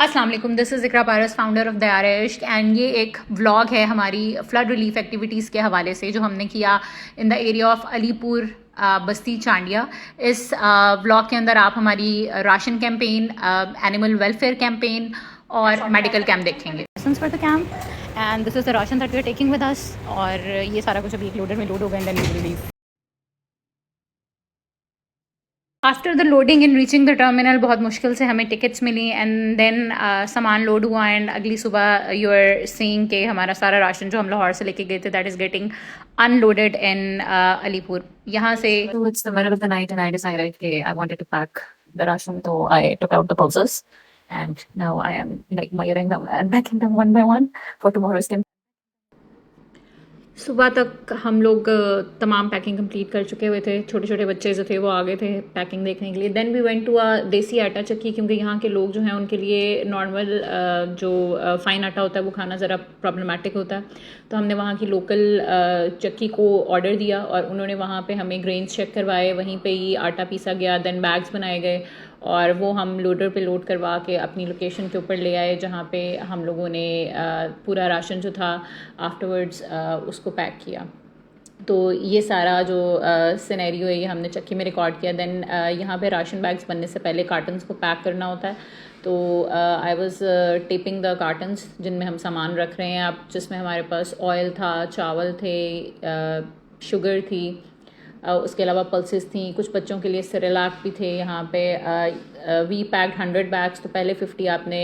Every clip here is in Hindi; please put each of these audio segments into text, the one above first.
अस्सलाम वालेकुम, this is Iqra Paras, founder of Dayara Ishq. And ये एक व्लॉग है हमारी फ़्लड रिलीफ एक्टिविटीज़ के हवाले से जो हमने किया in the area of Alipur Basti Chandia. इस व्लॉग के अंदर आप हमारी ration campaign, animal welfare campaign और मेडिकल कैंप देखेंगे। For the camp and this is the ration that we are taking with us. और ये सारा कुछ अभी एक लोडर में लोड होगा and then we will leave. After the loading in reaching the terminal बहुत मुश्किल से हमें टिकट्स मिली एंड देन सामान लोड हुआ एंड अगली सुबह यू आर सीइंग के हमारा सारा राशन जो हम लाहौर से लेके गए थे दैट इज़ गेटिंग अनलोडेड इन अलीपुर। यहाँ से So it's the middle of the night and I decided, okay, I wanted to pack the ration. So I took out the pulses and now I am like measuring them and packing them one by one for tomorrow's campaign. सुबह तक हम लोग तमाम पैकिंग कंप्लीट कर चुके हुए थे। छोटे छोटे बच्चे जो थे वो आ गए थे पैकिंग देखने के लिए। Then we went to a desi atta चक्की, क्योंकि यहाँ के लोग जो हैं उनके लिए नॉर्मल जो फ़ाइन आटा होता है वो खाना ज़रा प्रॉब्लमेटिक होता है। तो हमने वहाँ की लोकल चक्की को ऑर्डर दिया और उन्होंने वहाँ पे हमें ग्रेन्स चेक करवाए, वहीं पे ही आटा पीसा गया, देन बैग्स बनाए गए और वो हम लोडर पे लोड करवा के अपनी लोकेशन के ऊपर ले आए, जहाँ पे हम लोगों ने पूरा राशन जो था आफ्टरवर्ड्स उसको पैक किया। तो ये सारा जो सिनेरियो है ये हमने चक्की में रिकॉर्ड किया। देन यहाँ पे राशन बैग्स बनने से पहले कार्टन्स को पैक करना होता है। तो I was taping the cartons जिनमें हम सामान रख रहे हैं अब, जिसमें हमारे पास ऑयल था, चावल थे, शुगर थी, उसके अलावा पल्सेस थी, कुछ बच्चों के लिए सेरेलैक भी थे। यहाँ पे वी पैक्ड 100 बैग्स। तो पहले 50 आपने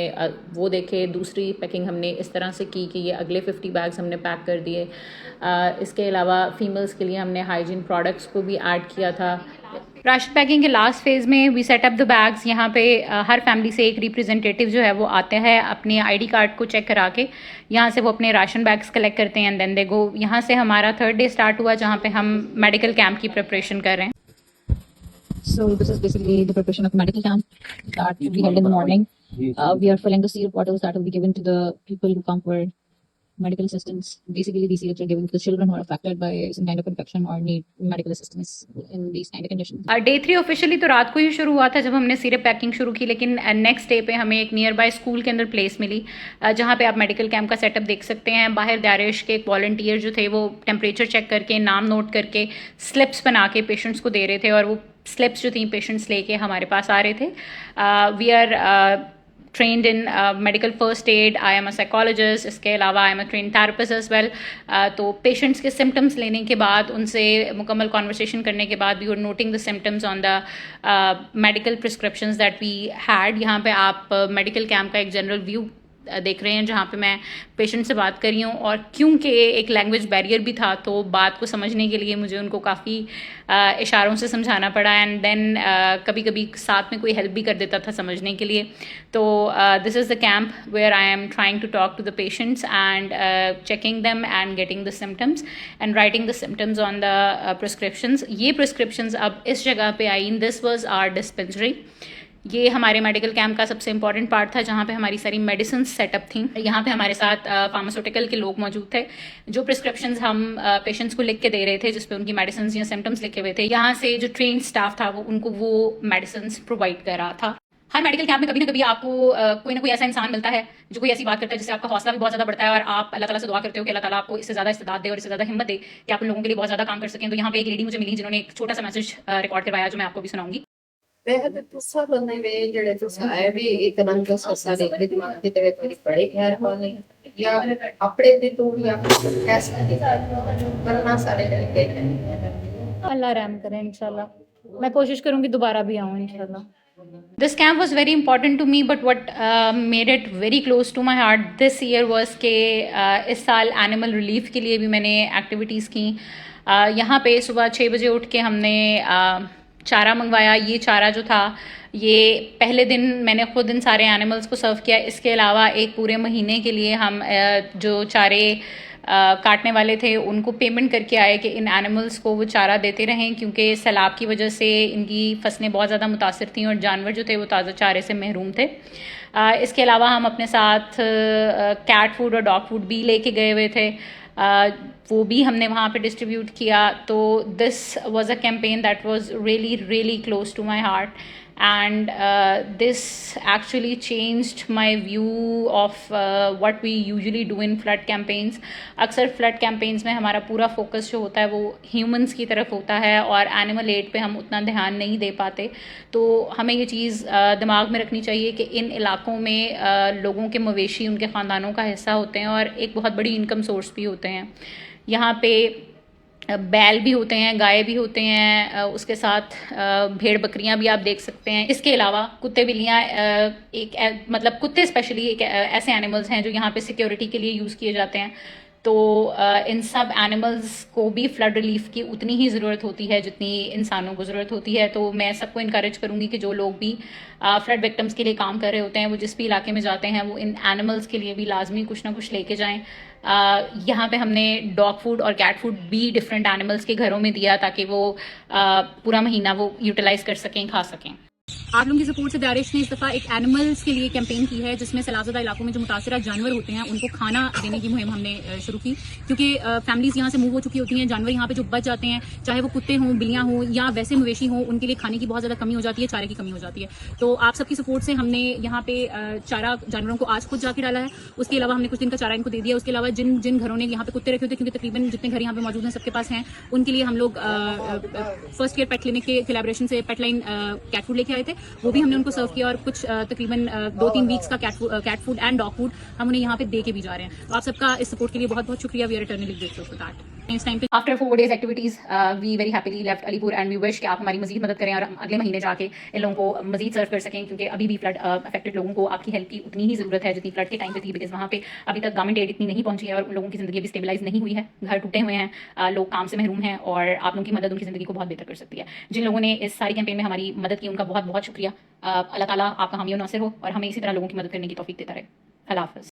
वो देखे, दूसरी पैकिंग हमने इस तरह से की कि ये अगले 50 बैग्स हमने पैक कर दिए। इसके अलावा फीमेल्स के लिए हमने हाइजीन प्रोडक्ट्स को भी ऐड किया था। राशन पैकिंग के लास्ट फेज़ में we set up the bags. यहाँ पे हर फैमिली से एक रिप्रेजेंटेटिव जो है वो आते हैं अपने आईडी कार्ड को चेक करा के, यहाँ से वो अपने राशन बैग्स कलेक्ट करते हैं एंड देन दे गो। यहाँ से हमारा 3rd डे स्टार्ट हुआ जहाँ पे हम मेडिकल कैंप की प्रिपरेशन कर रहे हैं। So this is basically the preparation of medical camp that we held in the morning. We are filling the syrup bottles that will be given to the people who come for medical assistance. Basically, these syrups are given to the children who are affected by some kind of infection or need medical assistance in these kind of conditions. Day 3 officially तो रात को ही शुरू हुआ था जब हमने सिरप पैकिंग शुरू की, लेकिन नेक्स्ट डे पे हमें एक नियर बाय स्कूल के अंदर प्लेस मिली जहाँ पे आप मेडिकल कैंप का सेटअप देख सकते हैं। बाहर दायरेश के एक वॉलंटियर जो थे वो टेम्परेचर चेक करके, नाम नोट करके, स्लिप्स बना के पेशेंट्स को दे रहे थे और वो स्लिप्स जो थी पेशेंट्स लेके हमारे पास आ रहे थे। We are trained in medical first aid. I am a psychologist. इसके अलावा I am a trained therapist as well. तो पेशेंट्स के सिम्टम्स लेने के बाद, उनसे मुकम्मल कॉन्वर्सेशन करने के बाद, we are noting the symptoms on the medical prescriptions that we had. यहाँ पे आप मेडिकल कैंप का एक जनरल व्यू देख रहे हैं जहाँ पे मैं पेशेंट से बात कर रही हूँ। और क्योंकि एक लैंग्वेज बैरियर भी था तो बात को समझने के लिए मुझे उनको काफ़ी इशारों से समझाना पड़ा एंड देन कभी कभी साथ में कोई हेल्प भी कर देता था समझने के लिए। तो this is the camp where I am trying to talk to the patients and checking them and getting the symptoms and writing the symptoms on the prescriptions. ये प्रिस्क्रिप्शंस अब इस जगह पे आई। This was our dispensary. ये हमारे मेडिकल कैंप का सबसे इंपॉर्टेंट पार्ट था जहाँ पे हमारी सारी मेडिसिन सेटअप थी। यहाँ पे हमारे साथ फार्मास्यूटिकल के लोग मौजूद थे जो प्रिस्क्रिप्शंस हम पेशेंट्स को लिख के दे रहे थे, जिसपे उनकी मेडिसिन या सिम्टम्स लिखे हुए थे। यहाँ से जो ट्रेन स्टाफ था वो उनको वो मेडिसिन प्रोवाइड कर रहा था। हर मेडिकल कैंप में कभी ना कभी आपको कोई ना कोई ऐसा इंसान मिलता है जो कोई ऐसी बात करता है जिससे आपका हौसला भी बहुत ज़्यादा बढ़ता है और आप अल्लाह ताला से दुआ करते हो कि अल्लाह ताला आपको इससे ज़्यादा इस्तेदाद दे और इससे ज़्यादा हिम्मत दे कि आप उन लोगों के लिए बहुत ज़्यादा काम कर सकें। तो यहाँ पे एक लेडी मुझे मिली जिन्होंने एक छोटा सा मैसेज रिकॉर्ड करवाया जो मैं आपको भी सुनाऊंगी। वह तुसा बनने में जड़े तुसा है भी इतना का ससा दे दिमाग की तरह कोई पड़े यार वाले या अपने दे तो या कैसे करना सारे तरीके अल्लाह रहम करे इंशाल्लाह। मैं कोशिश करूंगी दोबारा भी आऊँ इंशाल्लाह। This camp was very important to me, but what made it very close to my heart this year was कि इस साल एनिमल रिलीफ के लिए भी मैंने एक्टिविटीज़ की। यहाँ पे सुबह 6 बजे उठ के हमने चारा मंगवाया। ये चारा जो था ये पहले दिन मैंने खुद इन सारे एनिमल्स को सर्व किया। इसके अलावा एक पूरे महीने के लिए हम जो चारे काटने वाले थे उनको पेमेंट करके आए कि इन एनिमल्स को वो चारा देते रहें, क्योंकि सैलाब की वजह से इनकी फसलें बहुत ज़्यादा मुतासर थीं और जानवर जो थे वो ताज़ा चारे से महरूम थे। इसके अलावा हम अपने साथ कैट फूड और डॉग फूड भी लेके गए हुए थे, वो भी हमने वहाँ पे डिस्ट्रीब्यूट किया। तो this was a campaign that was really really close to my heart and this actually changed my view of what we usually do in flood campaigns. अक्सर flood campaigns में हमारा पूरा focus जो होता है वो humans की तरफ होता है और animal aid पे हम उतना ध्यान नहीं दे पाते. तो हमें ये चीज़ दिमाग में रखनी चाहिए कि इन इलाकों में लोगों के मवेशी उनके ख़ानदानों का हिस्सा होते हैं और एक बहुत बड़ी इनकम सोर्स भी होते हैं. यहाँ पे बैल भी होते हैं, गाय भी होते हैं, उसके साथ भेड़ बकरियां भी आप देख सकते हैं. इसके अलावा कुत्ते बिल्लियां मतलब कुत्ते स्पेशली एक ऐसे एनिमल्स हैं जो यहाँ पे सिक्योरिटी के लिए यूज़ किए जाते हैं. तो इन सब एनिमल्स को भी फ्लड रिलीफ की उतनी ही ज़रूरत होती है जितनी इंसानों को ज़रूरत होती है. तो मैं सबको इनकरेज करूँगी कि जो लोग भी फ्लड विक्टिम्स के लिए काम कर रहे होते हैं वो जिस भी इलाके में जाते हैं वो इन एनिमल्स के लिए भी लाजमी कुछ ना कुछ लेके जाएं. यहाँ पे हमने डॉग फूड और कैट फूड भी डिफरेंट एनिमल्स के घरों में दिया ताकि वो पूरा महीना वो यूटिलाइज कर सकें, खा सकें. आप लोगों की सपोर्ट से दारिश ने इस दफ़ा एक एनिमल्स के लिए कैंपेन की है जिसमें सैलाबज़दा इलाकों में जो मुतासरा जानवर होते हैं उनको खाना देने की मुहिम हमने शुरू की. क्योंकि फैमिलीज़ यहाँ से मूव हो चुकी होती हैं, जानवर यहाँ पे जो बच जाते हैं, चाहे वो कुत्ते हों, बिल्लियाँ हों या वैसे मवेशी हों, उनके लिए खाने की बहुत ज़्यादा कमी हो जाती है, चारे की कमी हो जाती है. तो आप सबकी सपोर्ट से हमने यहाँ पे चारा जानवरों को आज खुद जाके डाला है. उसके अलावा हमने कुछ दिन का चारा इनको दे दिया. उसके अलावा जिन जिन घरों ने यहाँ पे कुत्ते रखे होते हैं, क्योंकि तकरीबन जितने घर यहाँ पे मौजूद हैं सबके पास हैं, उनके लिए हम लोग फर्स्ट ईयर पेट क्लिनिक के कोलैबोरेशन से पेट लाइन कैट फूड लेके आए थे. वो भी हमने उनको सर्व किया और कुछ तकरीबन 2-3 वीक्स का cat food and dog food हम उन्हें यहाँ पे दे के भी जा रहे हैं. तो आप सबका इस सपोर्ट के लिए बहुत बहुत शुक्रिया. We are eternally grateful for that. इस टाइम पे after 4 days activities we very happily left Alipur and we wish कि आप हमारी मजीद मदद करें और अगले महीने जाके इन लोगों को मजीद सर्व कर सकें, क्योंकि अभी भी फ्लड अफेक्टेड लोगों को आपकी हेल्प की उतनी ही ज़रूरत है जितनी फ्लड के टाइम पे थी. बिकॉज वहाँ पे अभी तक गवर्नमेंट एड इतनी नहीं पहुंची है और उन लोगों की ज़िंदगी अभी स्टेबलाइज नहीं हुई है. घर टूटे हुए हैं, लोग काम से महरूम हैं और आप लोगों की मदद उनकी ज़िंदगी को बहुत बेहतर कर सकती है. जिन लोगों ने इस सारी कैंपेन में हमारी मदद की उनका बहुत बहुत शुक्रिया. अल्लाह ताला आपका हामी और नासिर हो और हमें इसी तरह लोगों की मदद करने की तौफीक देता रहे. अल्लाह हाफ़िज़.